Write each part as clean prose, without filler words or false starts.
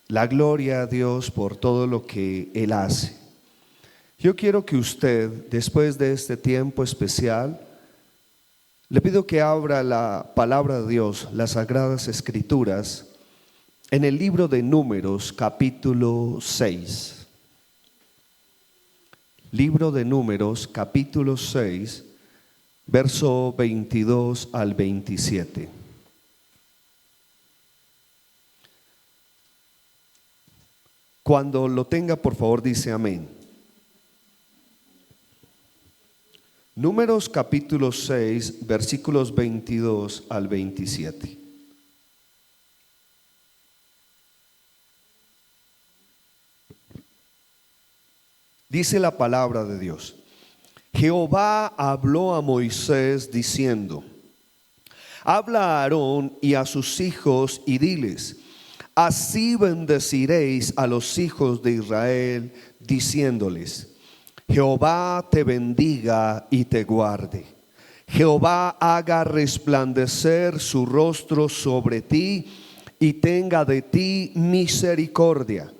la gloria a Dios por todo lo que Él hace. Yo quiero que usted, después de este tiempo especial, le pido que abra la palabra de Dios, las Sagradas Escrituras, en el libro de Números, capítulo 6. Libro de Números, capítulo 6, verso 22 al 27. Cuando lo tenga, por favor, dice amén. Números capítulo 6, versículos 22 al 27. Dice la palabra de Dios: Jehová habló a Moisés diciendo: habla a Aarón y a sus hijos y diles: así bendeciréis a los hijos de Israel, diciéndoles: Jehová te bendiga y te guarde. Jehová haga resplandecer su rostro sobre ti y tenga de ti misericordia.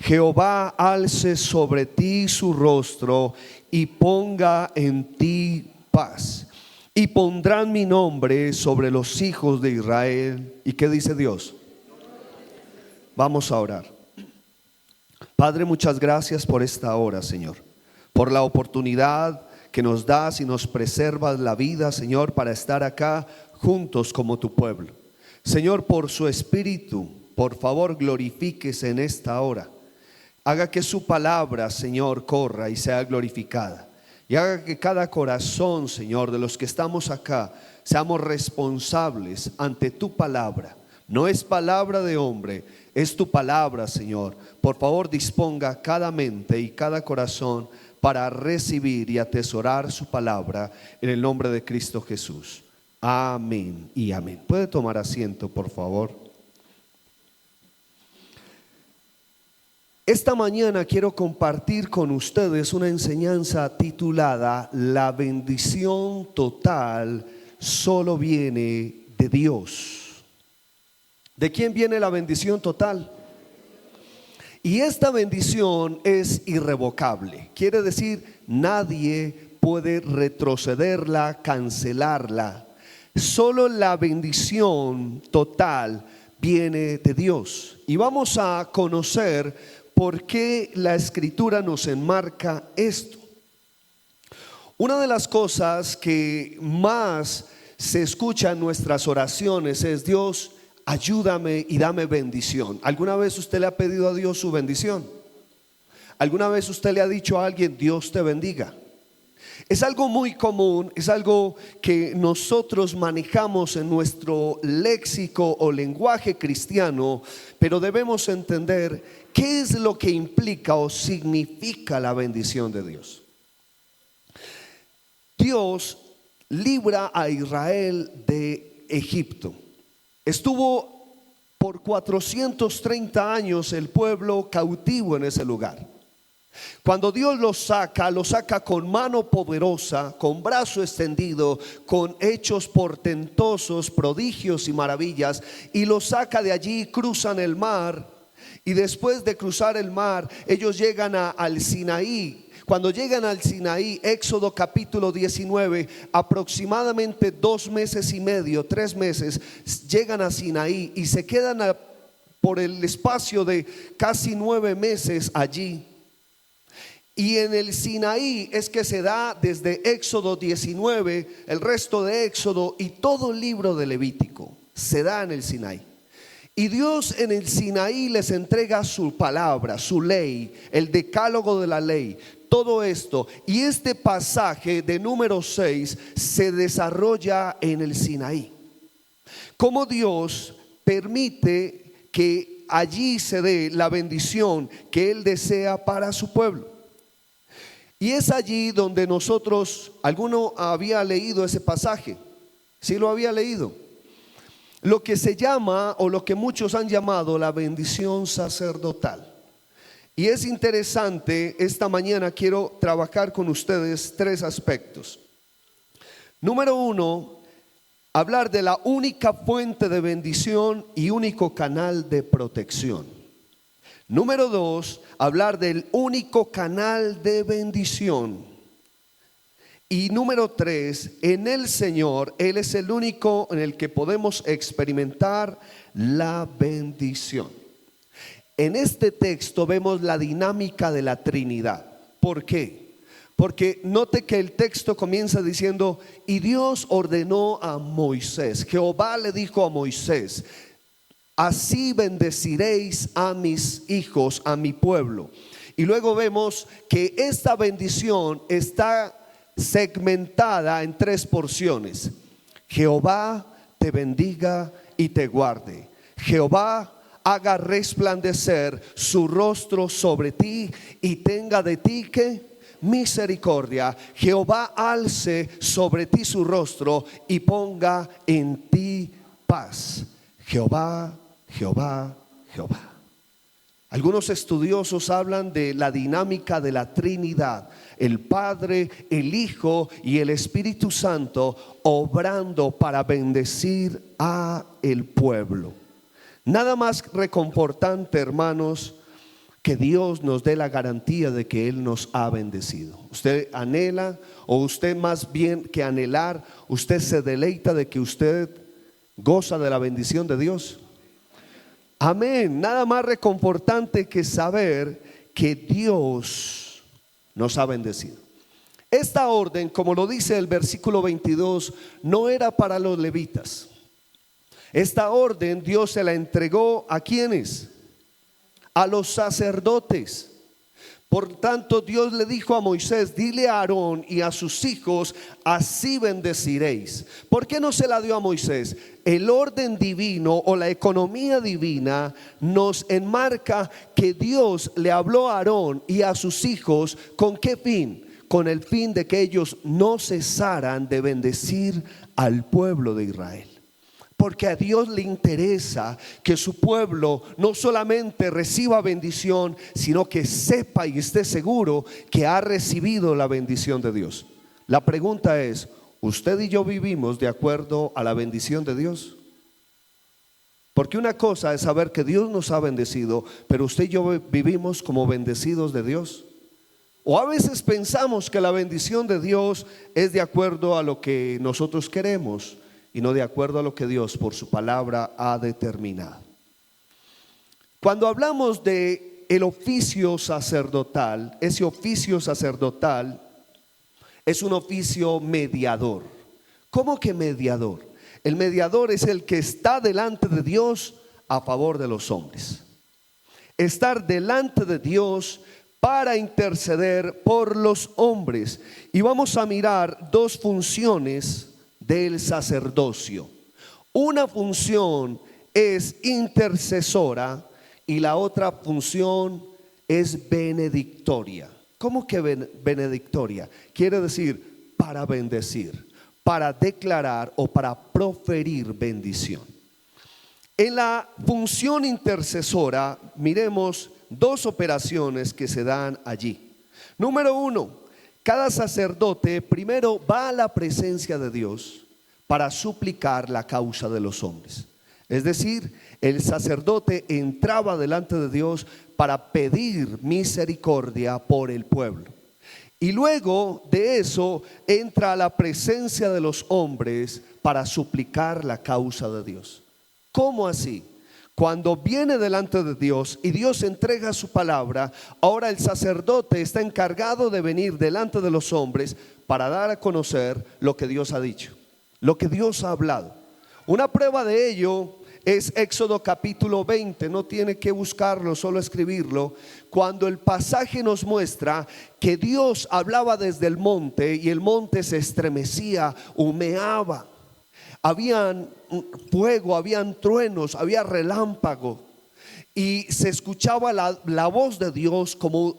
Jehová alce sobre ti su rostro y ponga en ti paz. Y pondrán mi nombre sobre los hijos de Israel. ¿Y qué dice Dios? Vamos a orar. Padre, muchas gracias por esta hora, Señor, por la oportunidad que nos das y nos preservas la vida, Señor, para estar acá juntos como tu pueblo. Señor, por su Espíritu, por favor, glorifíquese en esta hora. Haga que su palabra, Señor, corra y sea glorificada. Y haga que cada corazón, Señor, de los que estamos acá, seamos responsables ante tu palabra. No es palabra de hombre, es tu palabra, Señor. Por favor, disponga cada mente y cada corazón para recibir y atesorar su palabra en el nombre de Cristo Jesús. Amén y amén. ¿Puede tomar asiento, por favor? Esta mañana quiero compartir con ustedes una enseñanza titulada La bendición total solo viene de Dios. ¿De quién viene la bendición total? Y esta bendición es irrevocable. Quiere decir, nadie puede retrocederla, cancelarla. Solo la bendición total viene de Dios. Y vamos a conocer por qué la Escritura nos enmarca esto. Una de las cosas que más se escucha en nuestras oraciones es: Dios, ayúdame y dame bendición. ¿Alguna vez usted le ha pedido a Dios su bendición? ¿Alguna vez usted le ha dicho a alguien: Dios te bendiga? Es algo muy común, es algo que nosotros manejamos en nuestro léxico o lenguaje cristiano, pero debemos entender qué es lo que implica o significa la bendición de Dios. Dios libra a Israel de Egipto. Estuvo por 430 años el pueblo cautivo en ese lugar. Cuando Dios lo saca con mano poderosa, con brazo extendido, con hechos portentosos, prodigios y maravillas, y lo saca de allí. Cruzan el mar, y después de cruzar el mar, ellos llegan al Sinaí. Cuando llegan al Sinaí, Éxodo capítulo 19, aproximadamente 2 meses y medio, 3 meses, llegan a Sinaí y se quedan por el espacio de casi 9 meses allí. Y en el Sinaí es que se da desde Éxodo 19, el resto de Éxodo y todo el libro de Levítico, se da en el Sinaí. Y Dios en el Sinaí les entrega su palabra, su ley, el decálogo de la ley, todo esto. Y este pasaje de Números 6 se desarrolla en el Sinaí. Cómo Dios permite que allí se dé la bendición que Él desea para su pueblo. Y es allí donde nosotros, ¿alguno había leído ese pasaje? ¿Sí lo había leído? Lo que se llama, o lo que muchos han llamado, la bendición sacerdotal. Y es interesante, esta mañana quiero trabajar con ustedes 3 aspectos. Número 1, hablar de la única fuente de bendición y único canal de protección. Número 2, hablar del único canal de bendición. Y número 3, en el Señor, Él es el único en el que podemos experimentar la bendición. En este texto vemos la dinámica de la Trinidad. ¿Por qué? Porque note que el texto comienza diciendo: y Dios ordenó a Moisés, Jehová le dijo a Moisés: así bendeciréis a mis hijos, a mi pueblo. Y luego vemos que esta bendición está segmentada en 3 porciones. Jehová te bendiga y te guarde. Jehová haga resplandecer su rostro sobre ti y tenga de ti ¿qué? Misericordia. Jehová alce sobre ti su rostro y ponga en ti paz. Jehová, Jehová, Jehová. Algunos estudiosos hablan de la dinámica de la Trinidad: el Padre, el Hijo y el Espíritu Santo obrando para bendecir a el pueblo. Nada más reconfortante, hermanos, que Dios nos dé la garantía de que Él nos ha bendecido. Usted anhela, o usted más bien que anhelar, usted se deleita de que usted goza de la bendición de Dios. Amén. Nada más reconfortante que saber que Dios nos ha bendecido. Esta orden, como lo dice el versículo 22, no era para los levitas. Esta orden Dios se la entregó ¿a quiénes? A los sacerdotes. Por tanto, Dios le dijo a Moisés: dile a Aarón y a sus hijos, así bendeciréis. ¿Por qué no se la dio a Moisés? El orden divino o la economía divina nos enmarca que Dios le habló a Aarón y a sus hijos. ¿Con qué fin? Con el fin de que ellos no cesaran de bendecir al pueblo de Israel. Porque a Dios le interesa que su pueblo no solamente reciba bendición, sino que sepa y esté seguro que ha recibido la bendición de Dios. La pregunta es: ¿usted y yo vivimos de acuerdo a la bendición de Dios? Porque una cosa es saber que Dios nos ha bendecido, pero usted y yo vivimos como bendecidos de Dios. O a veces pensamos que la bendición de Dios es de acuerdo a lo que nosotros queremos y no de acuerdo a lo que Dios por su palabra ha determinado. Cuando hablamos de el oficio sacerdotal, ese oficio sacerdotal es un oficio mediador. ¿Cómo que mediador? El mediador es el que está delante de Dios a favor de los hombres. Estar delante de Dios para interceder por los hombres. Y vamos a mirar 2 funciones del sacerdocio. Una función es intercesora y la otra función es benedictoria. ¿Cómo que benedictoria? Quiere decir para bendecir, para declarar o para proferir bendición. En la función intercesora miremos 2 operaciones que se dan allí. Número 1, cada sacerdote primero va a la presencia de Dios para suplicar la causa de los hombres. Es decir, el sacerdote entraba delante de Dios para pedir misericordia por el pueblo. Y luego de eso entra a la presencia de los hombres para suplicar la causa de Dios. ¿Cómo así? Cuando viene delante de Dios y Dios entrega su palabra, ahora el sacerdote está encargado de venir delante de los hombres para dar a conocer lo que Dios ha dicho, lo que Dios ha hablado. Una prueba de ello es Éxodo capítulo 20, no tiene que buscarlo, solo escribirlo. Cuando el pasaje nos muestra que Dios hablaba desde el monte y el monte se estremecía, humeaba. Habían fuego, habían truenos, había relámpago y se escuchaba la voz de Dios como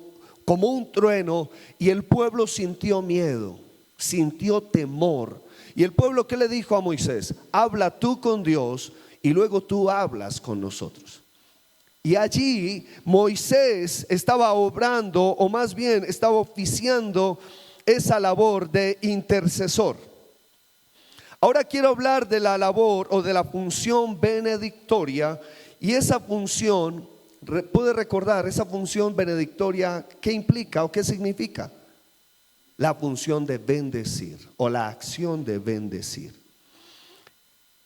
un trueno, y el pueblo sintió miedo, sintió temor. Y el pueblo, ¿qué le dijo a Moisés? Habla tú con Dios y luego tú hablas con nosotros. Y allí Moisés estaba obrando, o más bien estaba oficiando esa labor de intercesor. Ahora quiero hablar de la labor o de la función benedictoria, y esa función ¿Puede recordar esa función benedictoria? ¿Qué implica o qué significa? La función de bendecir o la acción de bendecir.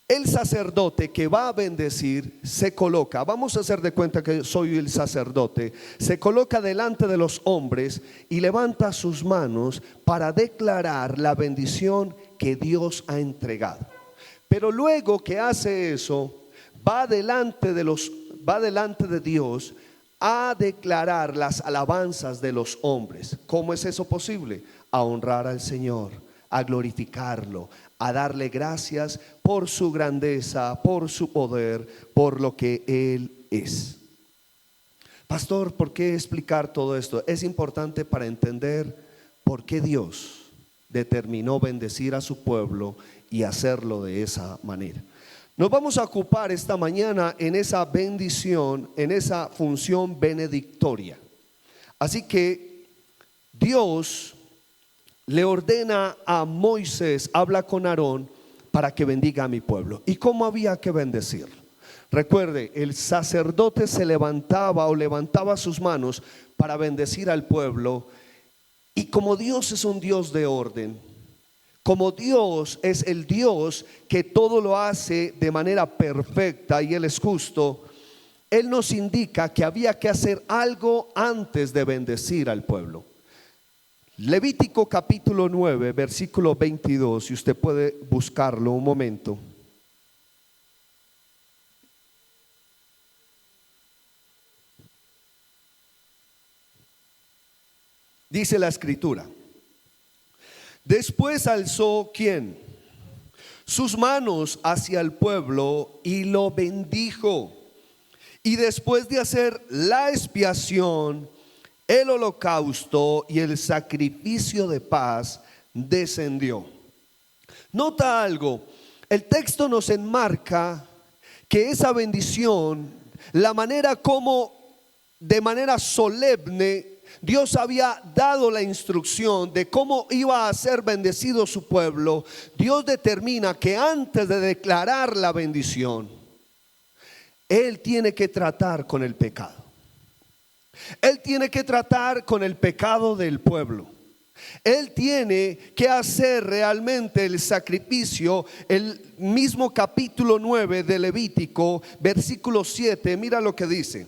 El sacerdote que va a bendecir se coloca, vamos a hacer de cuenta que soy el sacerdote, se coloca delante de los hombres y levanta sus manos para declarar la bendición que Dios ha entregado. Pero luego que hace eso, va delante de Dios a declarar las alabanzas de los hombres. ¿Cómo es eso posible? A honrar al Señor, a glorificarlo, a darle gracias por su grandeza, por su poder, por lo que Él es. Pastor, ¿por qué explicar todo esto? Es importante para entender por qué Dios determinó bendecir a su pueblo y hacerlo de esa manera. Nos vamos a ocupar esta mañana en esa bendición, en esa función benedictoria. Así que Dios le ordena a Moisés, habla con Aarón para que bendiga a mi pueblo. ¿Y cómo había que bendecirlo? Recuerde, el sacerdote se levantaba sus manos para bendecir al pueblo. Y como Dios es un Dios de orden, como Dios es el Dios que todo lo hace de manera perfecta y Él es justo, Él nos indica que había que hacer algo antes de bendecir al pueblo. Levítico capítulo 9, versículo 22, si usted puede buscarlo un momento. Dice la escritura: después alzó ¿quién? Sus manos hacia el pueblo y lo bendijo. Y después de hacer la expiación, el holocausto y el sacrificio de paz, descendió. Nota algo, el texto nos enmarca que esa bendición, la manera como de manera solemne Dios había dado la instrucción de cómo iba a ser bendecido su pueblo. Dios determina que antes de declarar la bendición, Él tiene que tratar con el pecado. Él tiene que tratar con el pecado del pueblo. Él tiene que hacer realmente el sacrificio. El mismo capítulo 9 de Levítico, versículo 7, mira lo que dice.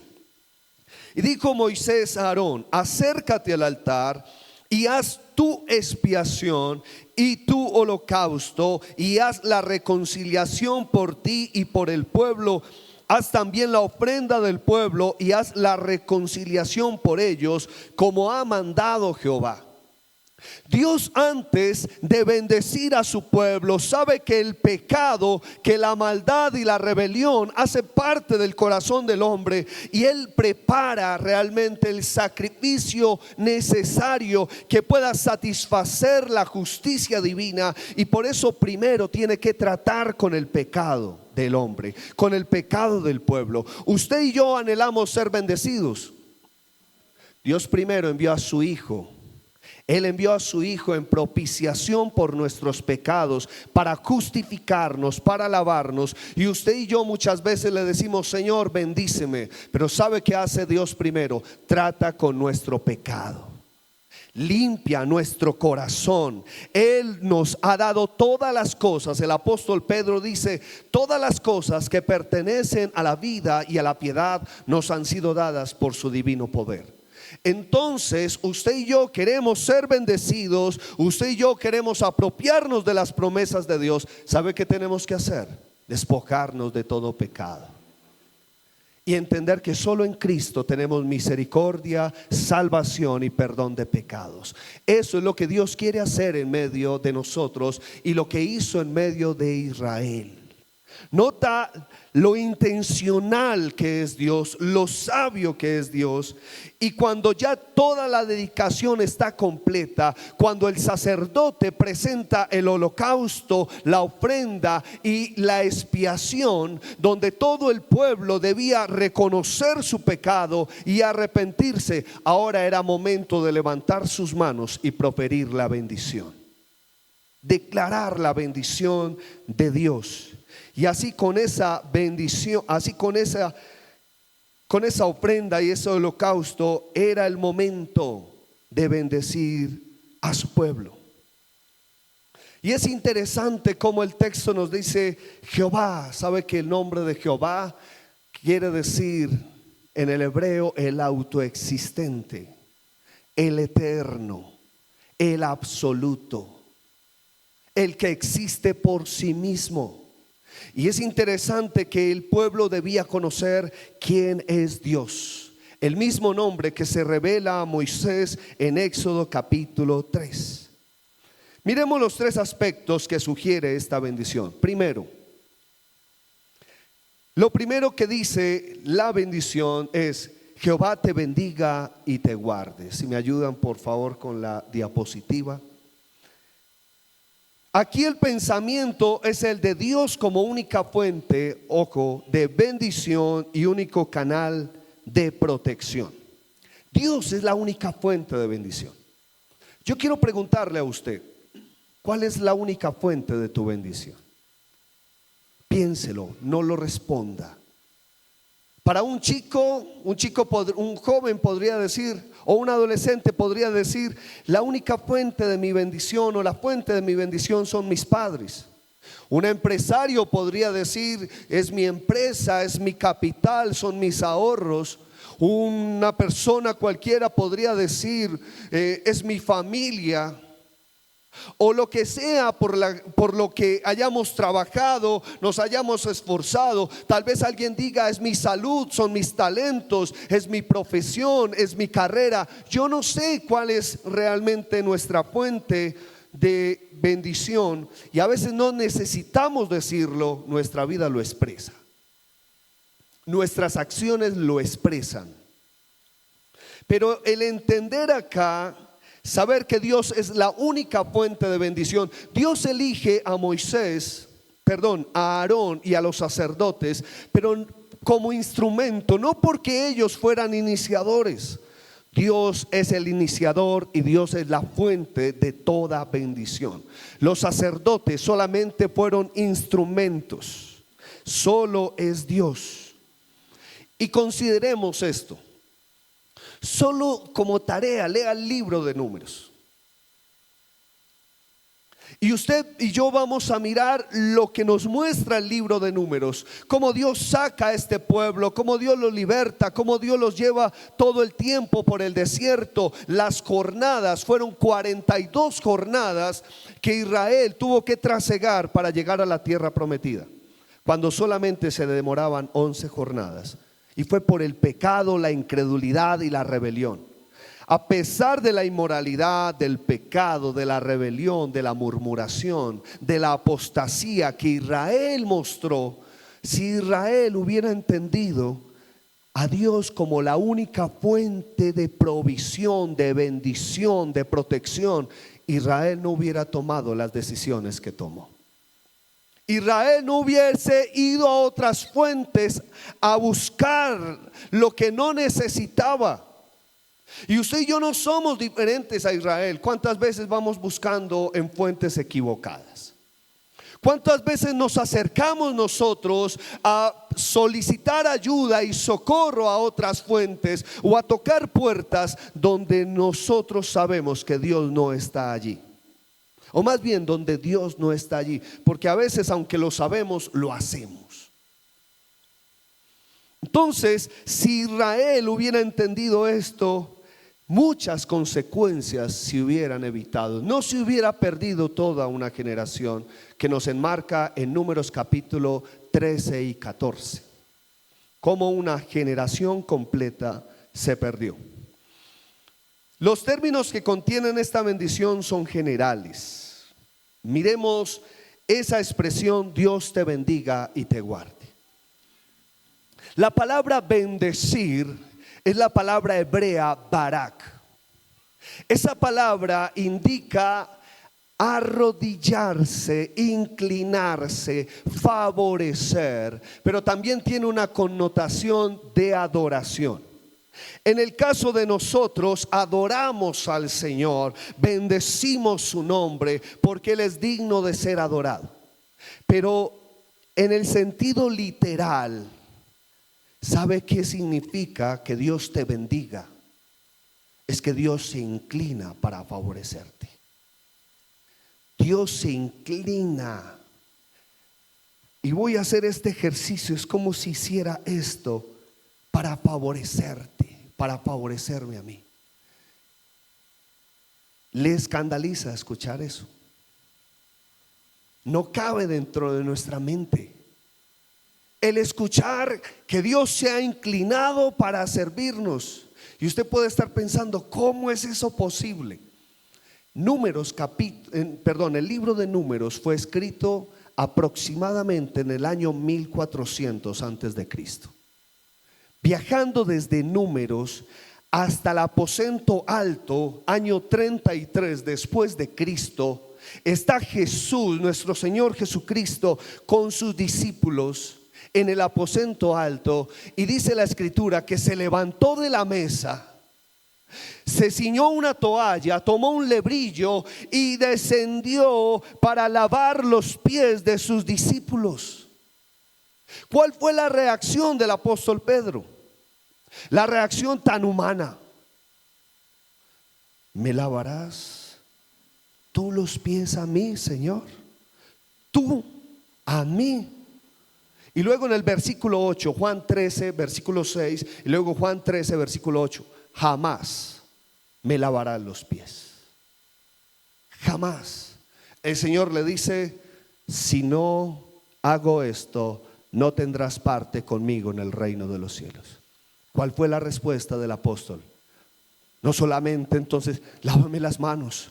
Y dijo Moisés a Aarón: acércate al altar y haz tu expiación y tu holocausto, y haz la reconciliación por ti y por el pueblo. Haz también la ofrenda del pueblo y haz la reconciliación por ellos, como ha mandado Jehová. Dios, antes de bendecir a su pueblo, sabe que el pecado, que la maldad y la rebelión hace parte del corazón del hombre, y Él prepara realmente el sacrificio necesario que pueda satisfacer la justicia divina. Y por eso primero tiene que tratar con el pecado del hombre, con el pecado del pueblo. Usted y yo anhelamos ser bendecidos. Dios primero envió a su Hijo. Él envió a su Hijo en propiciación por nuestros pecados, para justificarnos, para lavarnos. Y usted y yo muchas veces le decimos: Señor, bendíceme. Pero ¿sabe qué hace Dios primero? Trata con nuestro pecado, limpia nuestro corazón. Él nos ha dado todas las cosas. El apóstol Pedro dice: todas las cosas que pertenecen a la vida y a la piedad nos han sido dadas por su divino poder. Entonces usted y yo queremos ser bendecidos, usted y yo queremos apropiarnos de las promesas de Dios. ¿Sabe qué tenemos que hacer? Despojarnos de todo pecado y entender que solo en Cristo tenemos misericordia, salvación y perdón de pecados. Eso es lo que Dios quiere hacer en medio de nosotros y lo que hizo en medio de Israel. Nota lo intencional que es Dios, lo sabio que es Dios. Y cuando ya toda la dedicación está completa, cuando el sacerdote presenta el holocausto, la ofrenda y la expiación, donde todo el pueblo debía reconocer su pecado y arrepentirse, ahora era momento de levantar sus manos y proferir la bendición, declarar la bendición de Dios. Y así con esa bendición, así con con esa ofrenda y ese holocausto, era el momento de bendecir a su pueblo. Y es interesante como el texto nos dice Jehová. Sabe que el nombre de Jehová quiere decir en el hebreo el autoexistente, el eterno, el absoluto, el que existe por sí mismo. Y es interesante que el pueblo debía conocer quién es Dios, el mismo nombre que se revela a Moisés en Éxodo capítulo 3. Miremos los tres aspectos que sugiere esta bendición. Primero, lo primero que dice la bendición es: Jehová te bendiga y te guarde. Si me ayudan por favor con la diapositiva. Aquí el pensamiento es el de Dios como única fuente, ojo, de bendición y único canal de protección. Dios es la única fuente de bendición. Yo quiero preguntarle a usted, ¿cuál es la única fuente de tu bendición? Piénselo, no lo responda. Para un joven podría decir, o un adolescente podría decir: la única fuente de mi bendición o la fuente de mi bendición son mis padres. Un empresario podría decir: es mi empresa, es mi capital, son mis ahorros. Una persona cualquiera podría decir: es mi familia. O lo que sea por lo que hayamos trabajado, nos hayamos esforzado. Tal vez alguien diga: es mi salud, son mis talentos, es mi profesión, es mi carrera. Yo no sé cuál es realmente nuestra fuente de bendición, y a veces no necesitamos decirlo, nuestra vida lo expresa, nuestras acciones lo expresan. Pero el entender acá, saber que Dios es la única fuente de bendición. Dios elige a a Aarón y a los sacerdotes, pero como instrumento, no porque ellos fueran iniciadores. Dios es el iniciador y Dios es la fuente de toda bendición. Los sacerdotes solamente fueron instrumentos. Solo es Dios. Y consideremos esto. Solo como tarea, lea el libro de Números. Y usted y yo vamos a mirar lo que nos muestra el libro de Números: cómo Dios saca a este pueblo, cómo Dios los liberta, cómo Dios los lleva todo el tiempo por el desierto. Las jornadas, fueron 42 jornadas que Israel tuvo que trasegar para llegar a la tierra prometida, cuando solamente se demoraban 11 jornadas. Y fue por el pecado, la incredulidad y la rebelión. A pesar de la inmoralidad, del pecado, de la rebelión, de la murmuración, de la apostasía que Israel mostró, si Israel hubiera entendido a Dios como la única fuente de provisión, de bendición, de protección, Israel no hubiera tomado las decisiones que tomó. Israel no hubiese ido a otras fuentes a buscar lo que no necesitaba. Y usted y yo no somos diferentes a Israel. ¿Cuántas veces vamos buscando en fuentes equivocadas? ¿Cuántas veces nos acercamos nosotros a solicitar ayuda y socorro a otras fuentes o a tocar puertas donde nosotros sabemos que Dios no está allí? O más bien donde Dios no está allí, porque a veces, aunque lo sabemos, lo hacemos. Entonces, si Israel hubiera entendido esto, muchas consecuencias se hubieran evitado. No se hubiera perdido toda una generación, que nos enmarca en Números capítulo 13 y 14. Como una generación completa se perdió. Los términos que contienen esta bendición son generales. Miremos esa expresión: Dios te bendiga y te guarde. La palabra bendecir es la palabra hebrea barak. Esa palabra indica arrodillarse, inclinarse, favorecer, pero también tiene una connotación de adoración. En el caso de nosotros, adoramos al Señor, bendecimos su nombre porque Él es digno de ser adorado. Pero en el sentido literal, ¿Sabe qué significa que Dios te bendiga? Es que Dios se inclina para favorecerte. Dios se inclina. Y voy a hacer este ejercicio. Es como si hiciera esto para favorecerte, para favorecerme a mí. ¿Le escandaliza escuchar eso? No cabe dentro de nuestra mente el escuchar que Dios se ha inclinado para servirnos. Y usted puede estar pensando, ¿cómo es eso posible? El libro de Números fue escrito aproximadamente en el año 1400 antes de Cristo. Viajando desde Números hasta el aposento alto, año 33 después de Cristo, está Jesús, nuestro Señor Jesucristo, con sus discípulos en el aposento alto, y dice la escritura que se levantó de la mesa, se ciñó una toalla, tomó un lebrillo y descendió para lavar los pies de sus discípulos. ¿Cuál fue la reacción del apóstol Pedro? La reacción tan humana: ¿me lavarás tú los pies a mí, Señor? Tú a mí. Y luego en el versículo 8, Juan 13 versículo 6, y luego Juan 13 versículo 8, jamás me lavarás los pies. Jamás. El Señor le dice: si no hago esto, no tendrás parte conmigo en el reino de los cielos. ¿Cuál fue la respuesta del apóstol? No solamente entonces, lávame las manos,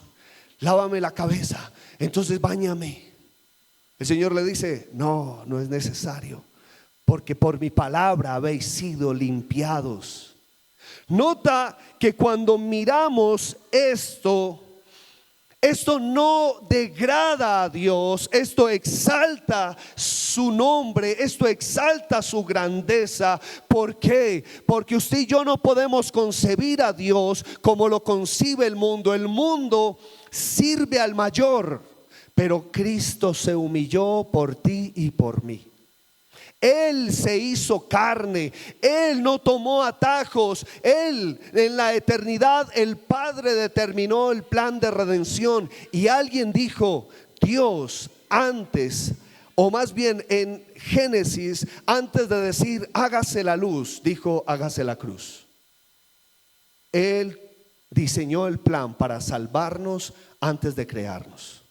lávame la cabeza, entonces báñame. El Señor le dice: no, no es necesario, porque por mi palabra habéis sido limpiados. Nota que cuando miramos esto no degrada a Dios, esto exalta su nombre, esto exalta su grandeza. ¿Por qué? Porque usted y yo no podemos concebir a Dios como lo concibe el mundo. El mundo sirve al mayor, pero Cristo se humilló por ti y por mí. Él se hizo carne, Él no tomó atajos. Él, en la eternidad, el Padre determinó el plan de redención. Y alguien dijo: Dios antes, o más bien en Génesis, antes de decir hágase la luz, dijo hágase la cruz. Él diseñó el plan para salvarnos antes de crearnos.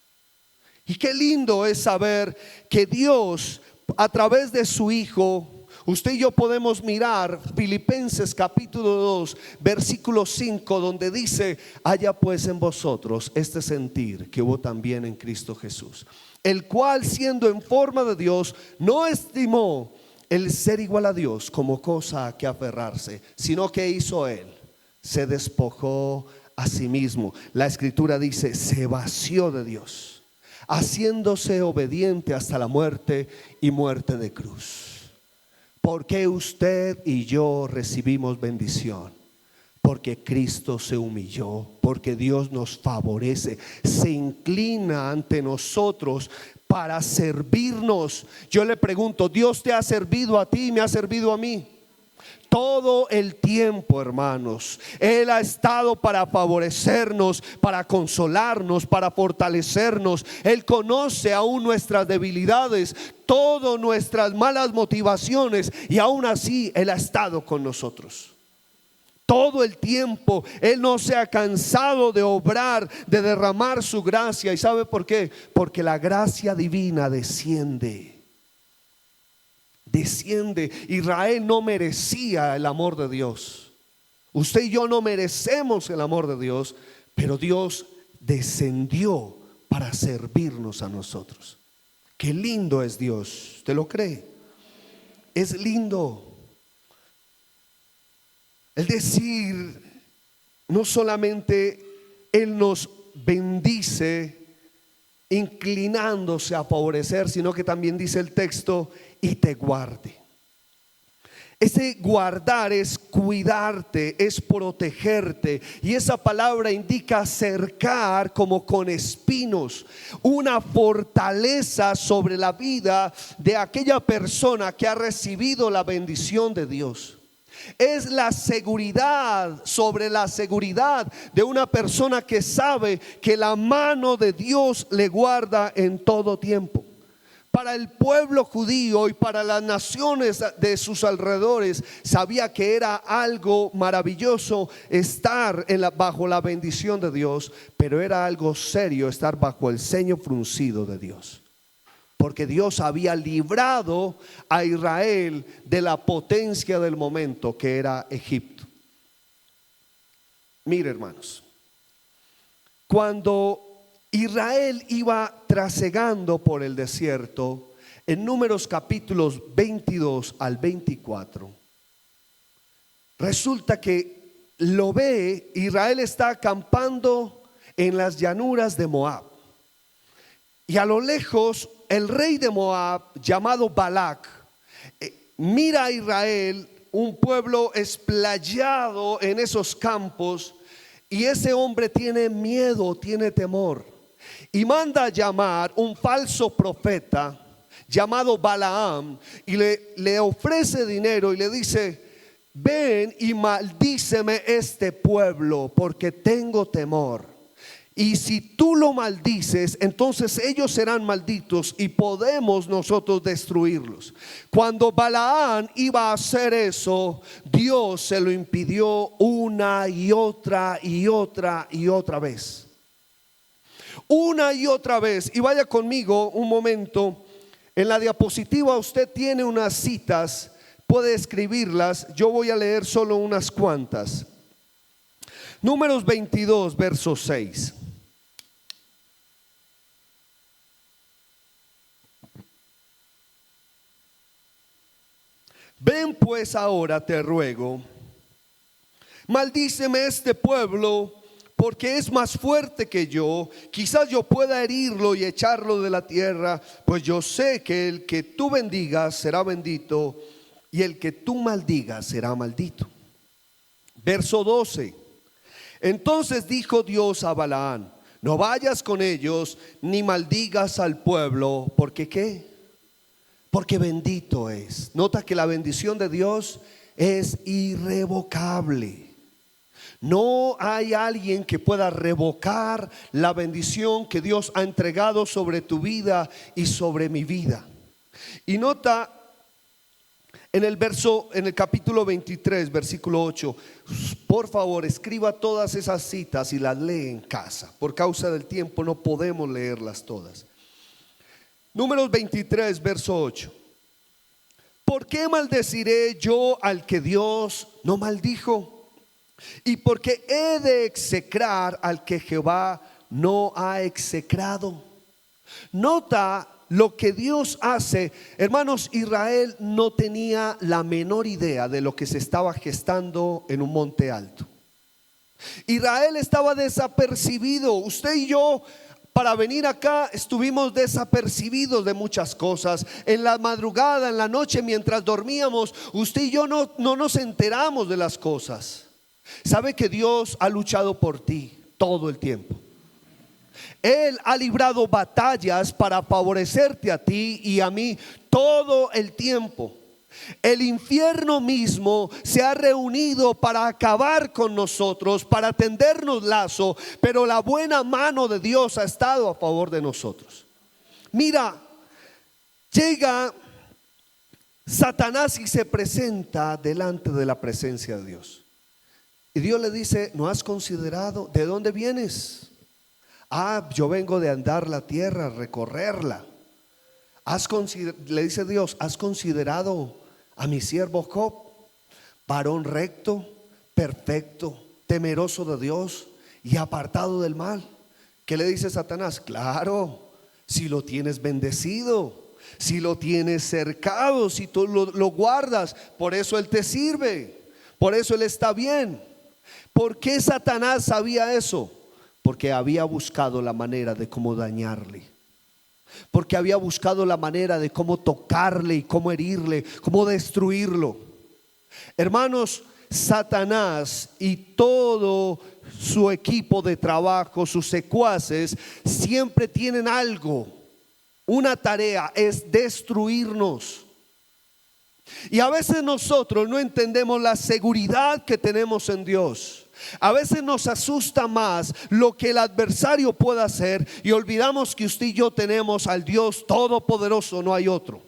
Y qué lindo es saber que Dios, a través de su Hijo, usted y yo podemos mirar Filipenses capítulo 2 versículo 5, donde dice: haya pues en vosotros este sentir que hubo también en Cristo Jesús, el cual, siendo en forma de Dios, no estimó el ser igual a Dios como cosa a que aferrarse, sino que hizo Él, se despojó a sí mismo. La escritura dice: se vació de Dios, haciéndose obediente hasta la muerte y muerte de cruz. ¿Por qué usted y yo recibimos bendición? Porque Cristo se humilló, porque Dios nos favorece, se inclina ante nosotros para servirnos. Yo le pregunto: ¿Dios te ha servido a ti y me ha servido a mí? Todo el tiempo, hermanos, Él ha estado para favorecernos, para consolarnos, para fortalecernos. Él conoce aún nuestras debilidades, todas nuestras malas motivaciones, y aún así Él ha estado con nosotros. Todo el tiempo Él no se ha cansado de obrar, de derramar su gracia. ¿Y sabe por qué? Porque la gracia divina desciende. Israel no merecía el amor de Dios. Usted y yo no merecemos el amor de Dios, pero Dios descendió para servirnos a nosotros. Qué lindo es Dios. ¿Usted lo cree? Es lindo. Es decir, no solamente Él nos bendice inclinándose a favorecer, sino que también dice el texto: y te guarde. Ese guardar es cuidarte, es protegerte. Y esa palabra indica cercar como con espinos, una fortaleza sobre la vida de aquella persona que ha recibido la bendición de Dios. Es la seguridad sobre la seguridad de una persona que sabe que la mano de Dios le guarda en todo tiempo. Para el pueblo judío y para las naciones de sus alrededores, sabía que era algo maravilloso estar bajo la bendición de Dios, pero era algo serio estar bajo el ceño fruncido de Dios. Porque Dios había librado a Israel de la potencia del momento, que era Egipto. Mire, hermanos, cuando Israel iba trasegando por el desierto, en Números capítulos 22 al 24, resulta que lo ve, Israel está acampando en las llanuras de Moab. Y a lo lejos, el rey de Moab, llamado Balac, mira a Israel, un pueblo explayado en esos campos, y ese hombre tiene miedo, tiene temor, y manda a llamar un falso profeta llamado Balaam, y le ofrece dinero y le dice: ven y maldíceme este pueblo, porque tengo temor. Y si tú lo maldices, entonces ellos serán malditos y podemos nosotros destruirlos. Cuando Balaam iba a hacer eso, Dios se lo impidió una y otra y otra y otra vez. Una y otra vez. Y vaya conmigo un momento. En la diapositiva usted tiene unas citas, puede escribirlas. Yo voy a leer solo unas cuantas. Números 22, verso 6. Ven pues ahora, te ruego, maldíceme este pueblo, porque es más fuerte que yo. Quizás yo pueda herirlo y echarlo de la tierra, pues yo sé que el que tú bendigas será bendito, y el que tú maldigas será maldito. Verso 12. Entonces dijo Dios a Balaam: no vayas con ellos, ni maldigas al pueblo, porque ¿qué? Porque bendito es. Nota que la bendición de Dios es irrevocable. No hay alguien que pueda revocar la bendición que Dios ha entregado sobre tu vida y sobre mi vida. Y nota en el capítulo 23, versículo 8. Por favor, escriba todas esas citas y las lee en casa. Por causa del tiempo no podemos leerlas todas. Números 23, verso 8. ¿Por qué maldeciré yo al que Dios no maldijo? ¿Y por qué he de execrar al que Jehová no ha execrado? Nota lo que Dios hace. Hermanos, Israel no tenía la menor idea de lo que se estaba gestando en un monte alto. Israel estaba desapercibido. Usted y yo, para venir acá, estuvimos desapercibidos de muchas cosas. En la madrugada, en la noche, mientras dormíamos, usted y yo no nos enteramos de las cosas. Sabe que Dios ha luchado por ti todo el tiempo. Él ha librado batallas para favorecerte a ti y a mí todo el tiempo. El infierno mismo se ha reunido para acabar con nosotros, para tendernos lazo, pero la buena mano de Dios ha estado a favor de nosotros. Mira, llega Satanás y se presenta delante de la presencia de Dios. Y Dios le dice: ¿no has considerado de dónde vienes? Yo vengo de andar la tierra, recorrerla. Le dice Dios: ¿has considerado a mi siervo Job, varón recto, perfecto, temeroso de Dios y apartado del mal? ¿Qué le dice Satanás? Claro, si lo tienes bendecido, si lo tienes cercado, si tú lo guardas, por eso Él te sirve, por eso Él está bien. ¿Por qué Satanás sabía eso? Porque había buscado la manera de cómo dañarle, porque había buscado la manera de cómo tocarle y cómo herirle, cómo destruirlo. Hermanos, Satanás y todo su equipo de trabajo, sus secuaces, siempre tienen algo, una tarea, es destruirnos. Y a veces nosotros no entendemos la seguridad que tenemos en Dios. A veces nos asusta más lo que el adversario pueda hacer y olvidamos que usted y yo tenemos al Dios todopoderoso, no hay otro.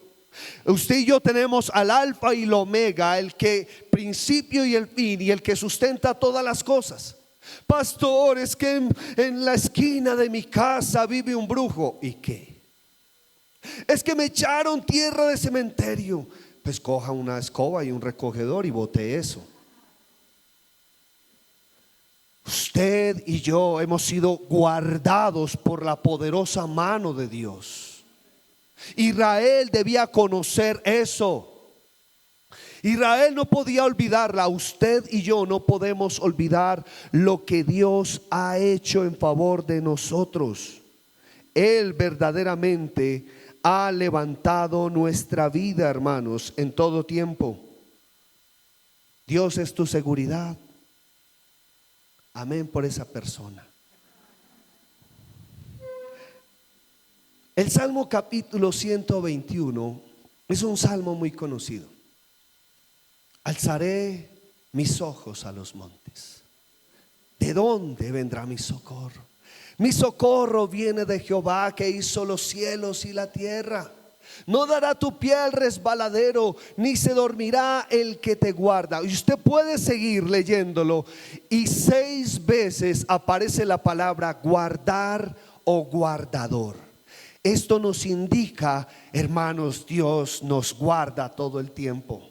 Usted y yo tenemos al alfa y el omega, el que principio y el fin, y el que sustenta todas las cosas. Pastor, es que en la esquina de mi casa vive un brujo. ¿Y qué? Es que me echaron tierra de cementerio. Pues coja una escoba y un recogedor y bote eso. Usted y yo hemos sido guardados por la poderosa mano de Dios. Israel debía conocer eso. Israel no podía olvidarla. Usted y yo no podemos olvidar lo que Dios ha hecho en favor de nosotros. Él verdaderamente ha levantado nuestra vida, hermanos, en todo tiempo. Dios es tu seguridad. Amén por esa persona. El Salmo capítulo 121 es un salmo muy conocido. Alzaré mis ojos a los montes. ¿De dónde vendrá mi socorro? Mi socorro viene de Jehová, que hizo los cielos y la tierra. No dará tu pie al resbaladero, ni se dormirá el que te guarda. Y usted puede seguir leyéndolo, y 6 veces aparece la palabra guardar o guardador. Esto nos indica, hermanos, Dios nos guarda todo el tiempo.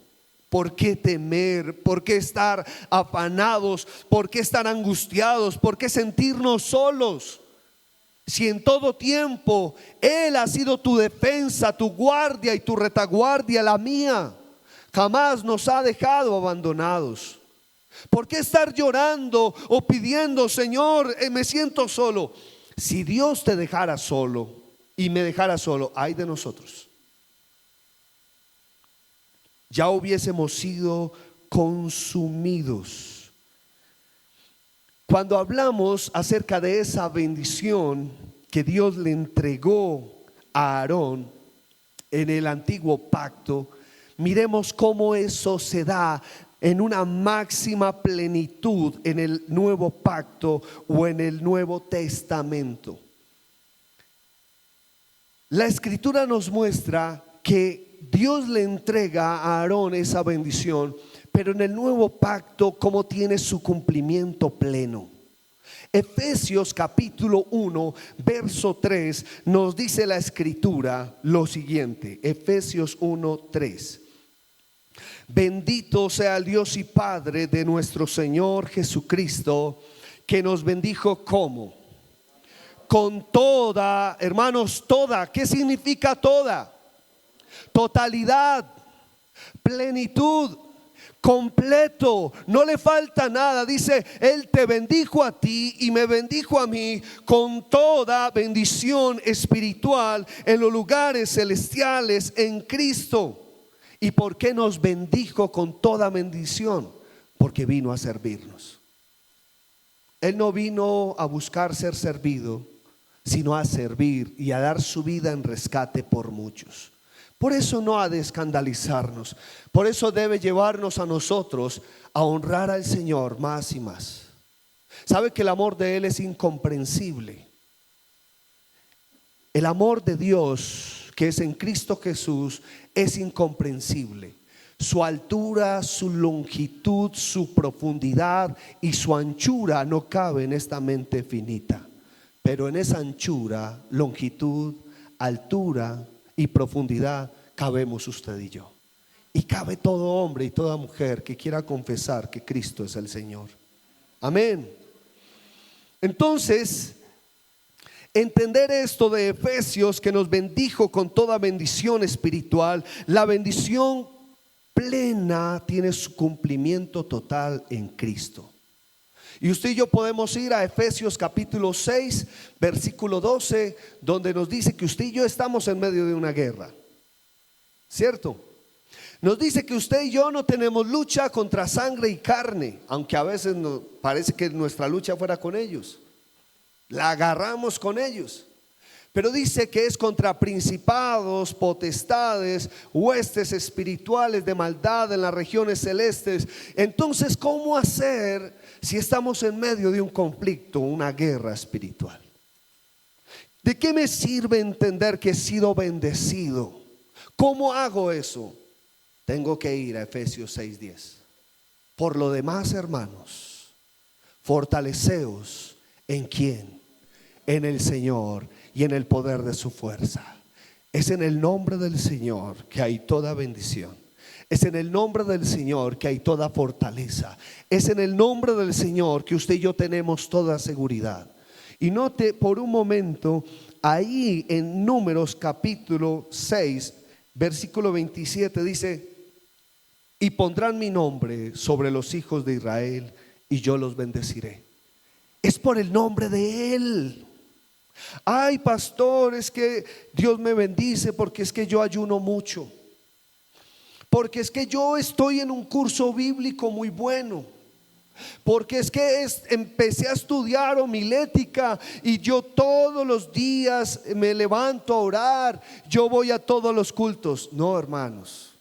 ¿Por qué temer? ¿Por qué estar afanados? ¿Por qué estar angustiados? ¿Por qué sentirnos solos? Si en todo tiempo Él ha sido tu defensa, tu guardia y tu retaguardia, la mía. Jamás nos ha dejado abandonados. ¿Por qué estar llorando o pidiendo, Señor, me siento solo? Si Dios te dejara solo y me dejara solo, ay de nosotros. Ya hubiésemos sido consumidos. Cuando hablamos acerca de esa bendición que Dios le entregó a Aarón en el antiguo pacto, miremos cómo eso se da en una máxima plenitud en el nuevo pacto o en el Nuevo Testamento. La Escritura nos muestra que Dios le entrega a Aarón esa bendición, pero en el nuevo pacto, ¿cómo tiene su cumplimiento pleno? Efesios capítulo 1 verso 3 nos dice la Escritura lo siguiente. Efesios 1:3. Bendito sea el Dios y Padre de nuestro Señor Jesucristo, que nos bendijo como con toda, hermanos, toda. ¿Qué significa toda? Totalidad, plenitud, completo, no le falta nada. Dice, Él te bendijo a ti y me bendijo a mí con toda bendición espiritual en los lugares celestiales en Cristo. ¿Y por qué nos bendijo con toda bendición? Porque vino a servirnos. Él no vino a buscar ser servido, sino a servir y a dar su vida en rescate por muchos. Por eso no ha de escandalizarnos. Por eso debe llevarnos a nosotros a honrar al Señor más y más. Sabe que el amor de Él es incomprensible. El amor de Dios que es en Cristo Jesús es incomprensible. Su altura, su longitud, su profundidad y su anchura no cabe en esta mente finita. Pero en esa anchura, longitud, altura y profundidad cabemos usted y yo. Y cabe todo hombre y toda mujer que quiera confesar que Cristo es el Señor. Amén. Entonces, entender esto de Efesios, que nos bendijo con toda bendición espiritual, la bendición plena tiene su cumplimiento total en Cristo. Y usted y yo podemos ir a Efesios capítulo 6 versículo 12, donde nos dice que usted y yo estamos en medio de una guerra, ¿cierto? Nos dice que usted y yo no tenemos lucha contra sangre y carne, aunque a veces nos parece que nuestra lucha fuera con ellos. La agarramos con ellos. Pero dice que es contra principados, potestades, huestes espirituales de maldad en las regiones celestes. Entonces, ¿cómo hacer si estamos en medio de un conflicto, una guerra espiritual? ¿De qué me sirve entender que he sido bendecido? ¿Cómo hago eso? Tengo que ir a Efesios 6:10. Por lo demás, hermanos, fortaleceos ¿en quién? En el Señor y en el poder de su fuerza. Es en el nombre del Señor que hay toda bendición. Es en el nombre del Señor que hay toda fortaleza. Es en el nombre del Señor que usted y yo tenemos toda seguridad. Y note por un momento ahí en Números capítulo 6, versículo 27 dice: y pondrán mi nombre sobre los hijos de Israel y yo los bendeciré. Es por el nombre de Él. Ay, pastor, es que Dios me bendice porque es que yo ayuno mucho, porque es que yo estoy en un curso bíblico muy bueno, porque es que empecé a estudiar homilética y yo todos los días me levanto a orar, yo voy a todos los cultos. No, hermanos,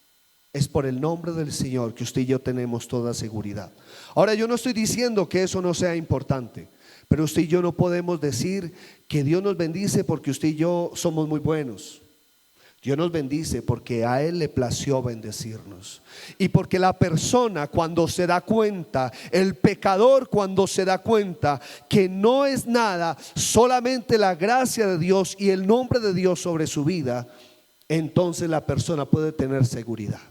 es por el nombre del Señor que usted y yo tenemos toda seguridad. Ahora, yo no estoy diciendo que eso no sea importante, pero usted y yo no podemos decir que Dios nos bendice porque usted y yo somos muy buenos. Dios nos bendice porque a Él le plació bendecirnos. Y porque la persona cuando se da cuenta, el pecador cuando se da cuenta que no es nada, solamente la gracia de Dios y el nombre de Dios sobre su vida, entonces la persona puede tener seguridad.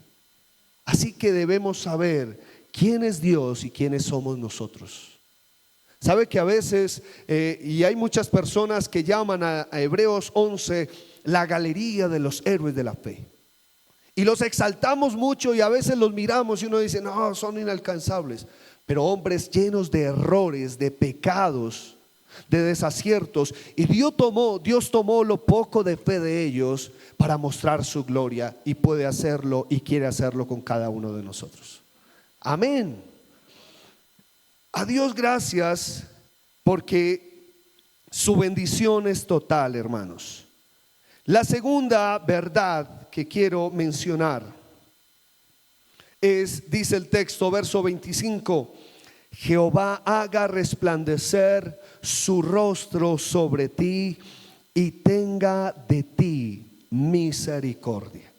Así que debemos saber quién es Dios y quiénes somos nosotros. Sabe que a veces, y hay muchas personas que llaman a Hebreos 11 la galería de los héroes de la fe, y los exaltamos mucho y a veces los miramos y uno dice: no, son inalcanzables. Pero hombres llenos de errores, de pecados, de desaciertos, y Dios tomó lo poco de fe de ellos para mostrar su gloria, y puede hacerlo y quiere hacerlo con cada uno de nosotros. Amén. A Dios gracias porque su bendición es total, hermanos. La segunda verdad que quiero mencionar es, dice el texto, verso 25: Jehová haga resplandecer su rostro sobre ti y tenga de ti misericordia.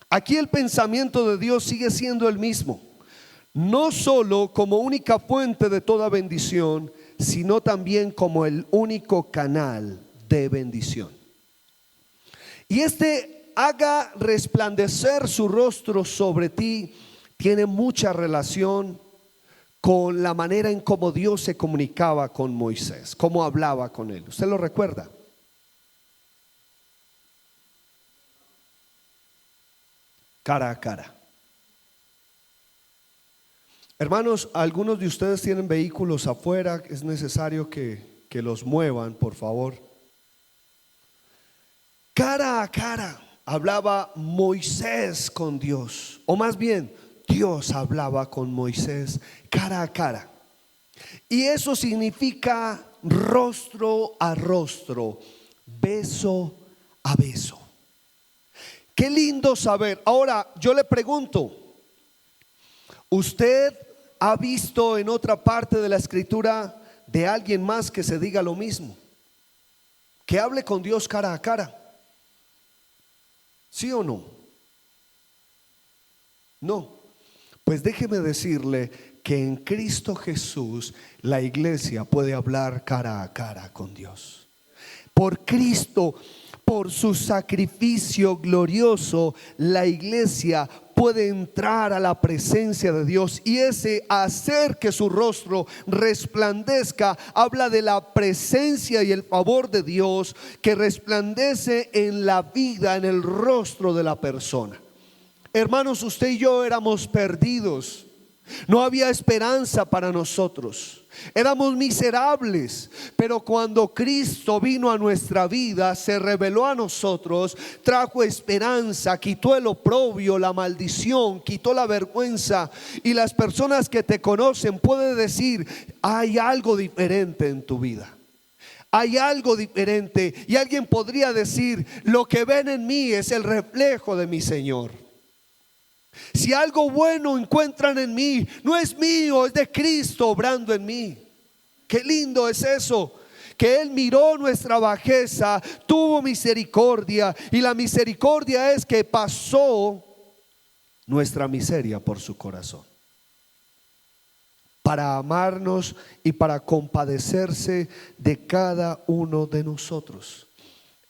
Aquí el pensamiento de Dios sigue siendo el mismo, no solo como única fuente de toda bendición, sino también como el único canal de bendición. Y haga resplandecer su rostro sobre ti tiene mucha relación con la manera en cómo Dios se comunicaba con Moisés, cómo hablaba con él. ¿Usted lo recuerda? Cara a cara. Hermanos, algunos de ustedes tienen vehículos afuera, es necesario que los muevan, por favor. Cara a cara hablaba Moisés con Dios, o más bien Dios hablaba con Moisés cara a cara. Y eso significa rostro a rostro, beso a beso. Qué lindo saber. Ahora yo le pregunto, ¿usted ha visto en otra parte de la escritura de alguien más que se diga lo mismo? Que hable con Dios cara a cara. ¿Sí o no? No. Pues déjeme decirle que en Cristo Jesús la iglesia puede hablar cara a cara con Dios. Por Cristo, por su sacrificio glorioso, la iglesia puede entrar a la presencia de Dios, y ese hacer que su rostro resplandezca habla de la presencia y el favor de Dios que resplandece en la vida, en el rostro de la persona. Hermanos, usted y yo éramos perdidos, No había esperanza para nosotros. Éramos miserables, pero cuando Cristo vino a nuestra vida, se reveló a nosotros, trajo esperanza, quitó el oprobio, la maldición, quitó la vergüenza. Y las personas que te conocen pueden decir: hay algo diferente en tu vida. Hay algo diferente. Y alguien podría decir: lo que ven en mí es el reflejo de mi Señor. Si algo bueno encuentran en mí, no es mío, es de Cristo obrando en mí. Qué lindo es eso, que Él miró nuestra bajeza, tuvo misericordia, y la misericordia es que pasó nuestra miseria por su corazón, para amarnos y para compadecerse de cada uno de nosotros.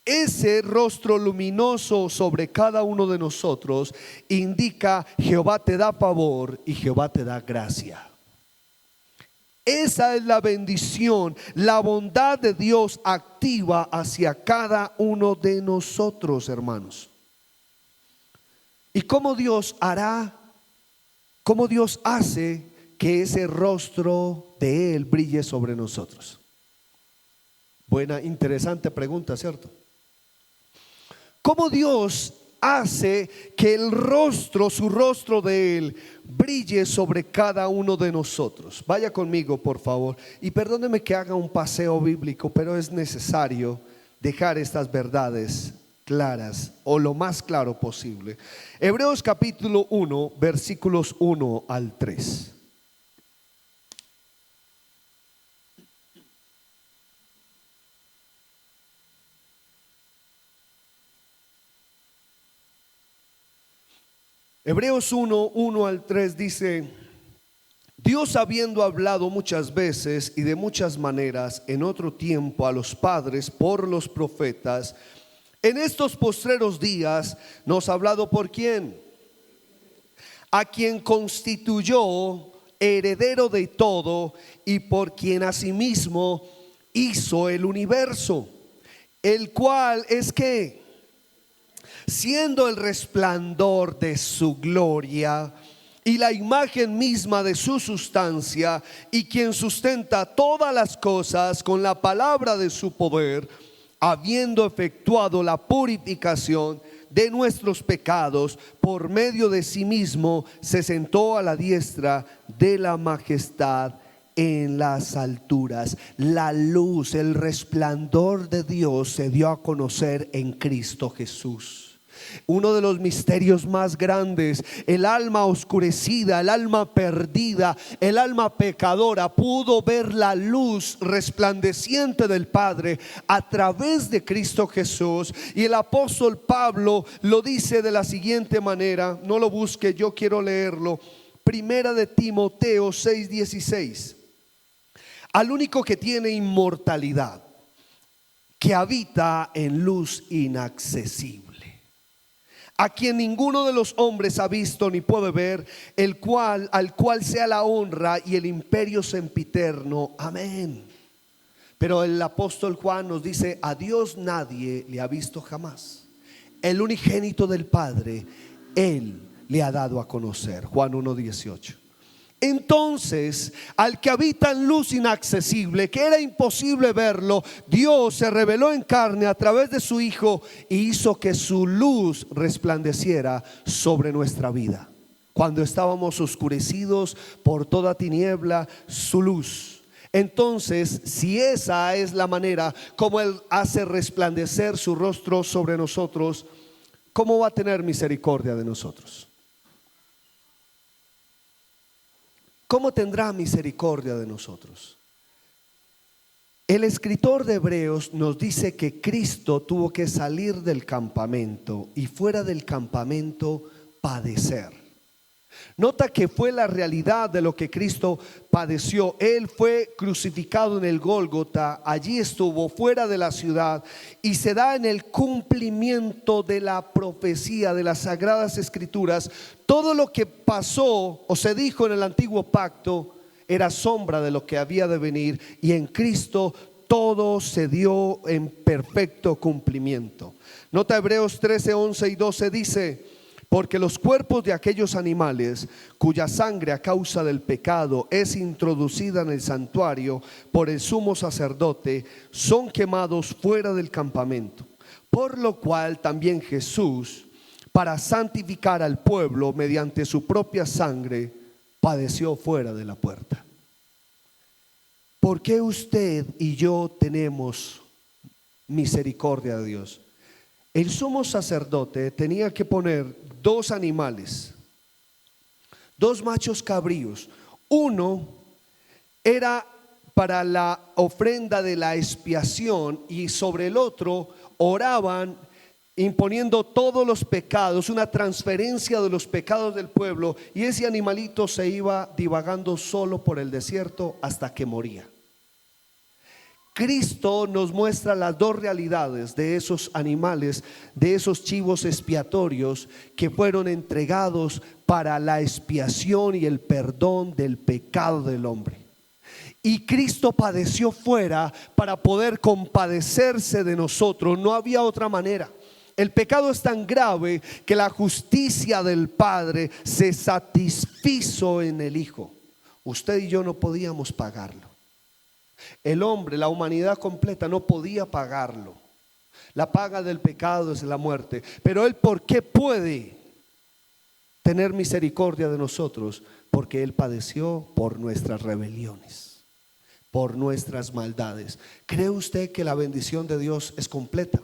Ese rostro luminoso sobre cada uno de nosotros indica: Jehová te da favor y Jehová te da gracia. Esa es la bendición, la bondad de Dios activa hacia cada uno de nosotros, hermanos. ¿Y cómo Dios hará? ¿Cómo Dios hace que ese rostro de Él brille sobre nosotros? Buena, interesante pregunta, ¿cierto? ¿Cómo Dios hace que el rostro, su rostro de Él, brille sobre cada uno de nosotros? Vaya conmigo, por favor, y perdóneme que haga un paseo bíblico, pero es necesario dejar estas verdades claras, o lo más claro posible. Hebreos capítulo 1, versículos 1 al 3. Hebreos 1, 1 al 3 dice: Dios, habiendo hablado muchas veces y de muchas maneras en otro tiempo a los padres por los profetas, en estos postreros días nos ha hablado ¿por quién? A quien constituyó heredero de todo y por quien asimismo hizo el universo, el cual es que, siendo el resplandor de su gloria y la imagen misma de su sustancia, y quien sustenta todas las cosas con la palabra de su poder, habiendo efectuado la purificación de nuestros pecados, por medio de sí mismo se sentó a la diestra de la majestad en las alturas. La luz, el resplandor de Dios se dio a conocer en Cristo Jesús. Uno de los misterios más grandes: el alma oscurecida, el alma perdida, el alma pecadora pudo ver la luz resplandeciente del Padre a través de Cristo Jesús. Y el apóstol Pablo lo dice de la siguiente manera, no lo busque, yo quiero leerlo. Primera de Timoteo 6:16. Al único que tiene inmortalidad, que habita en luz inaccesible, a quien ninguno de los hombres ha visto ni puede ver, al cual sea la honra y el imperio sempiterno. Amén. Pero el apóstol Juan nos dice: a Dios nadie le ha visto jamás. El unigénito del Padre, Él le ha dado a conocer. Juan 1:18. Entonces, al que habita en luz inaccesible, que era imposible verlo, Dios se reveló en carne a través de su Hijo y hizo que su luz resplandeciera sobre nuestra vida. Cuando estábamos oscurecidos por toda tiniebla, su luz. Entonces, si esa es la manera como Él hace resplandecer su rostro sobre nosotros, ¿cómo va a tener misericordia de nosotros? ¿Cómo tendrá misericordia de nosotros? El escritor de Hebreos nos dice que Cristo tuvo que salir del campamento y fuera del campamento padecer. Nota que fue la realidad de lo que Cristo padeció. Él fue crucificado en el Gólgota, allí estuvo fuera de la ciudad, y se da en el cumplimiento de la profecía de las Sagradas Escrituras. Todo lo que pasó o se dijo en el antiguo pacto era sombra de lo que había de venir, y en Cristo todo se dio en perfecto cumplimiento. Nota Hebreos 13, 11 y 12 dice: porque los cuerpos de aquellos animales cuya sangre a causa del pecado es introducida en el santuario por el sumo sacerdote son quemados fuera del campamento. Por lo cual también Jesús, para santificar al pueblo mediante su propia sangre, padeció fuera de la puerta. ¿Por qué usted y yo tenemos misericordia de Dios? El sumo sacerdote tenía que poner 2 animales, 2 machos cabríos. Uno era para la ofrenda de la expiación y sobre el otro oraban imponiendo todos los pecados, una transferencia de los pecados del pueblo, y ese animalito se iba divagando solo por el desierto hasta que moría. Cristo nos muestra las 2 realidades de esos animales, de esos chivos expiatorios que fueron entregados para la expiación y el perdón del pecado del hombre. Y Cristo padeció fuera para poder compadecerse de nosotros. No había otra manera. El pecado es tan grave que la justicia del Padre se satisfizo en el Hijo. Usted y yo no podíamos pagarlo. El hombre, la humanidad completa no podía pagarlo. La paga del pecado es la muerte. Pero Él, ¿por qué puede tener misericordia de nosotros? Porque Él padeció por nuestras rebeliones, por nuestras maldades. ¿Cree usted que la bendición de Dios es completa?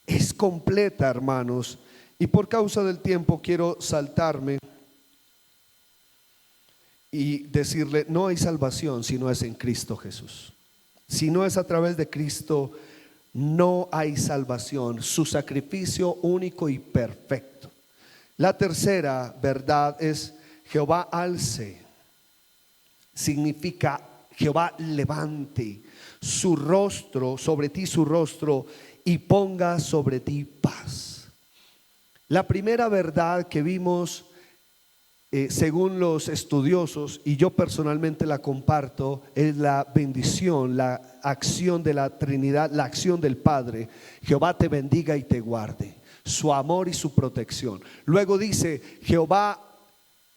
Es completa, hermanos. Y por causa del tiempo quiero saltarme y decirle: no hay salvación si no es en Cristo Jesús. Si no es a través de Cristo, no hay salvación. Su sacrificio único y perfecto. La tercera verdad es Jehová alce. Significa Jehová levante su rostro, sobre ti su rostro, y ponga sobre ti paz. La primera verdad que vimos, según los estudiosos, y yo personalmente la comparto, es la bendición, la acción de la Trinidad, la acción del Padre. Jehová te bendiga y te guarde, su amor y su protección. Luego dice: Jehová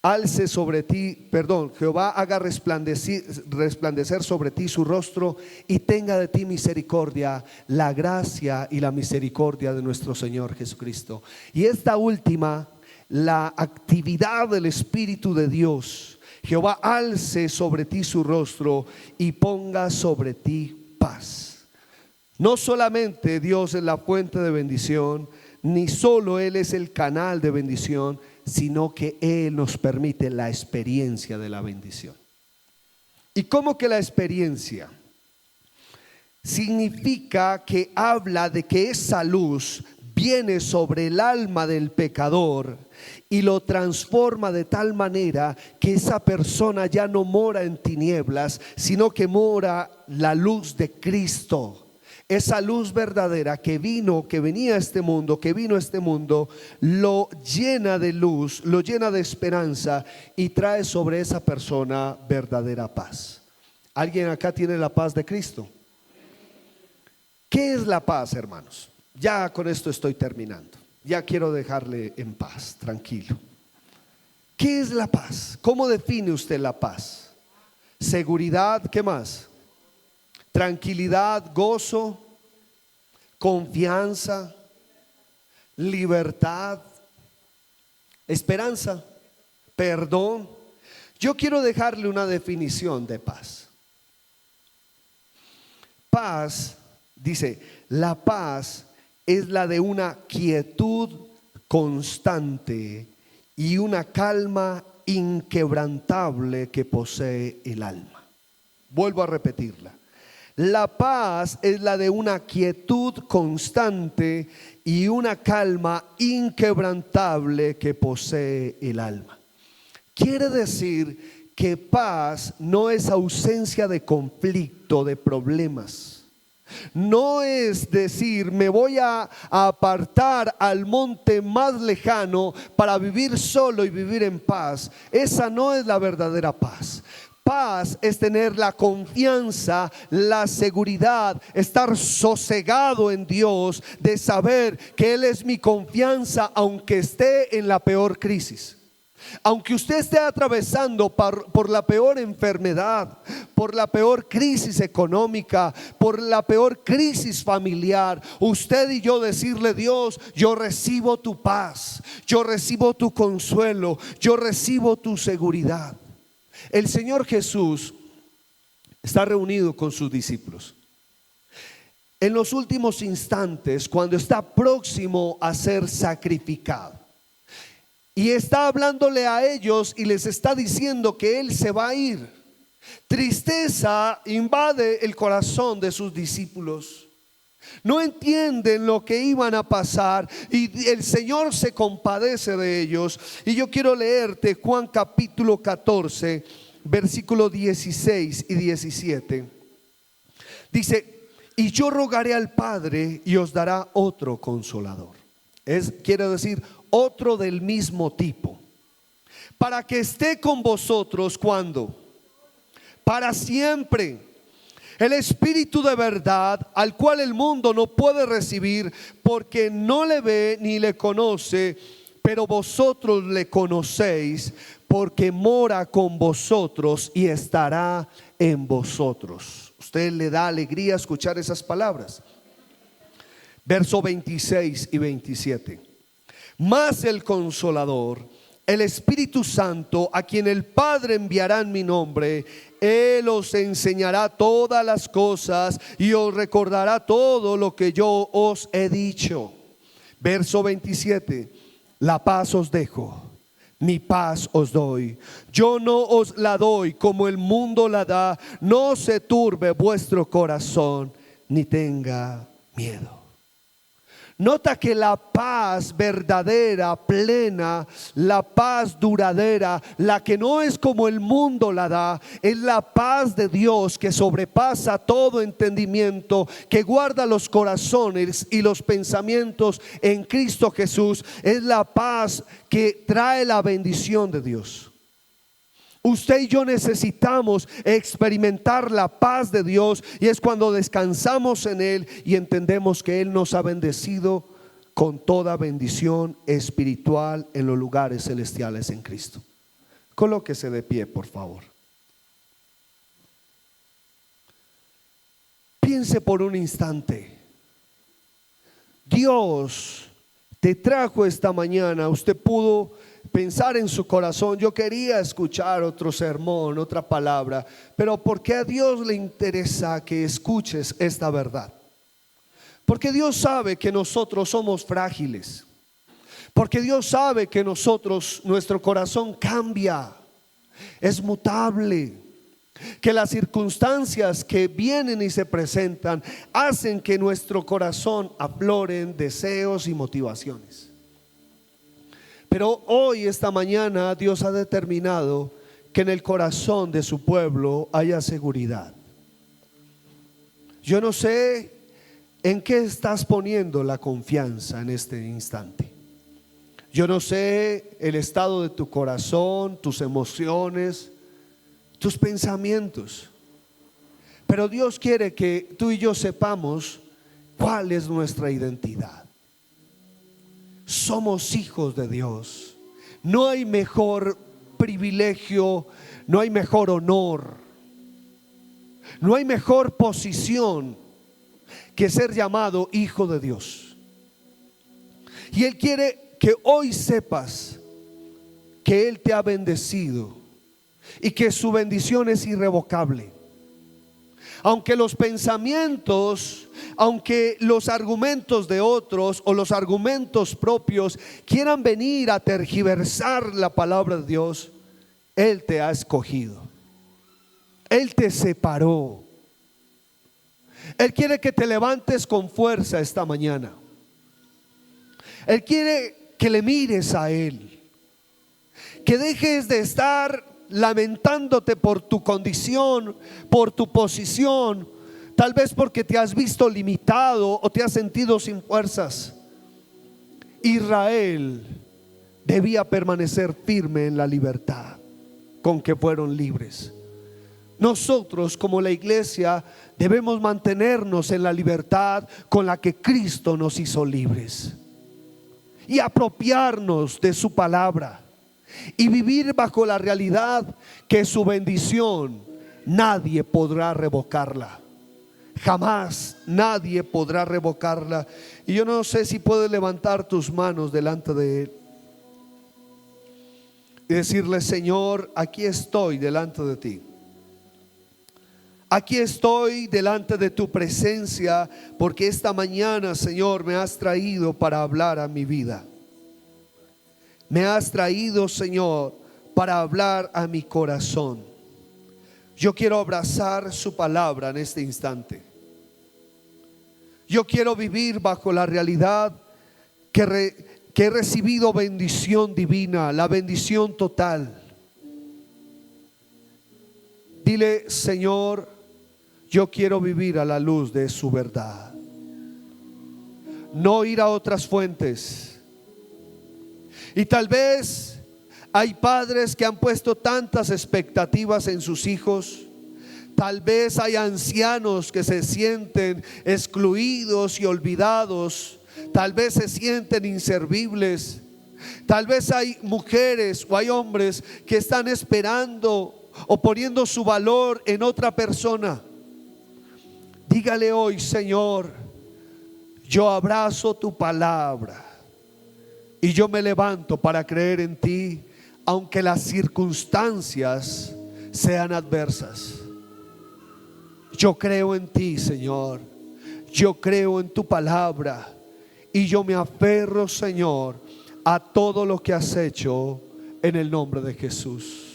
alce sobre ti, Jehová haga resplandecer sobre ti su rostro y tenga de ti misericordia, la gracia y la misericordia de nuestro Señor Jesucristo. Y esta última, la actividad del Espíritu de Dios: Jehová alce sobre ti su rostro y ponga sobre ti paz. No solamente Dios es la fuente de bendición, ni solo Él es el canal de bendición, sino que Él nos permite la experiencia de la bendición. ¿Y cómo que la experiencia? Significa que habla de que esa luz viene sobre el alma del pecador y lo transforma de tal manera que esa persona ya no mora en tinieblas, sino que mora la luz de Cristo. Esa luz verdadera que venía a este mundo, lo llena de luz, lo llena de esperanza y trae sobre esa persona verdadera paz. ¿Alguien acá tiene la paz de Cristo? ¿Qué es la paz, hermanos? Ya con esto estoy terminando. Ya quiero dejarle en paz, tranquilo. ¿Qué es la paz? ¿Cómo define usted la paz? Seguridad, ¿qué más? Tranquilidad, gozo, confianza, libertad, esperanza, perdón. Yo quiero dejarle una definición de paz. Paz, dice, la paz es la de una quietud constante y una calma inquebrantable que posee el alma. Vuelvo a repetirla. La paz es la de una quietud constante y una calma inquebrantable que posee el alma. Quiere decir que paz no es ausencia de conflicto, de problemas. No es decir, me voy a apartar al monte más lejano para vivir solo y vivir en paz. Esa no es la verdadera paz. Paz es tener la confianza, la seguridad, estar sosegado en Dios, de saber que Él es mi confianza aunque esté en la peor crisis. Aunque usted esté atravesando por la peor enfermedad, por la peor crisis económica, por la peor crisis familiar, usted y yo decirle: Dios, yo recibo tu paz, yo recibo tu consuelo, yo recibo tu seguridad. El Señor Jesús está reunido con sus discípulos en los últimos instantes, cuando está próximo a ser sacrificado. Y está hablándole a ellos y les está diciendo que Él se va a ir. Tristeza invade el corazón de sus discípulos. No entienden lo que iban a pasar y el Señor se compadece de ellos. Y yo quiero leerte Juan capítulo 14, versículo 16 y 17. Dice: y yo rogaré al Padre y os dará otro consolador. Quiere decir otro del mismo tipo, para que esté con vosotros. ¿Cuándo? Para siempre. El Espíritu de verdad, al cual el mundo no puede recibir, porque no le ve ni le conoce, pero vosotros le conocéis, porque mora con vosotros y estará en vosotros. Usted le da alegría escuchar esas palabras. Verso 26 y 27. Mas el Consolador, el Espíritu Santo, a quien el Padre enviará en mi nombre, Él os enseñará todas las cosas y os recordará todo lo que yo os he dicho. Verso 27. La paz os dejo, mi paz os doy. Yo no os la doy como el mundo la da. No se turbe vuestro corazón, ni tenga miedo. Nota que la paz verdadera, plena, la paz duradera, la que no es como el mundo la da, es la paz de Dios que sobrepasa todo entendimiento, que guarda los corazones y los pensamientos en Cristo Jesús. Es la paz que trae la bendición de Dios. Usted y yo necesitamos experimentar la paz de Dios, y es cuando descansamos en Él y entendemos que Él nos ha bendecido con toda bendición espiritual en los lugares celestiales en Cristo. Colóquese de pie, por favor. Piense por un instante. Dios te trajo esta mañana. Usted pudo pensar en su corazón: yo quería escuchar otro sermón, otra palabra, pero ¿por qué a Dios le interesa que escuches esta verdad? Porque Dios sabe que nosotros somos frágiles, porque Dios sabe que nuestro corazón cambia, es mutable, que las circunstancias que vienen y se presentan hacen que nuestro corazón afloren deseos y motivaciones. Pero hoy, esta mañana, Dios ha determinado que en el corazón de su pueblo haya seguridad. Yo no sé en qué estás poniendo la confianza en este instante. Yo no sé el estado de tu corazón, tus emociones, tus pensamientos. Pero Dios quiere que tú y yo sepamos cuál es nuestra identidad. Somos hijos de Dios. No hay mejor privilegio, no hay mejor honor, no hay mejor posición que ser llamado hijo de Dios. Y Él quiere que hoy sepas que Él te ha bendecido y que su bendición es irrevocable. Aunque los pensamientos, aunque los argumentos de otros o los argumentos propios quieran venir a tergiversar la palabra de Dios, Él te ha escogido, Él te separó. Él quiere que te levantes con fuerza esta mañana. Él quiere que le mires a Él, que dejes de estar lamentándote por tu condición, por tu posición, tal vez porque te has visto limitado o te has sentido sin fuerzas. Israel debía permanecer firme en la libertad con que fueron libres. nosotros como la iglesia debemos mantenernos en la libertad con la que Cristo nos hizo libres y apropiarnos de su palabra y vivir bajo la realidad que su bendición nadie podrá revocarla. Jamás nadie podrá revocarla. Y yo no sé si puedes levantar tus manos delante de Él y decirle: Señor, aquí estoy delante de ti. Aquí estoy delante de tu presencia, porque esta mañana, Señor, me has traído para hablar a mi vida. Me has traído, Señor, para hablar a mi corazón. Yo quiero abrazar su palabra en este instante. Yo quiero vivir bajo la realidad que he recibido bendición divina, la bendición total. Dile: Señor, yo quiero vivir a la luz de su verdad, no ir a otras fuentes. Y tal vez hay padres que han puesto tantas expectativas en sus hijos. Tal vez hay ancianos que se sienten excluidos y olvidados. Tal vez se sienten inservibles. Tal vez hay mujeres o hay hombres que están esperando o poniendo su valor en otra persona. Dígale hoy: Señor, yo abrazo tu palabra y yo me levanto para creer en ti, aunque las circunstancias sean adversas. Yo creo en ti, Señor. Yo creo en tu palabra y yo me aferro, Señor, a todo lo que has hecho en el nombre de Jesús.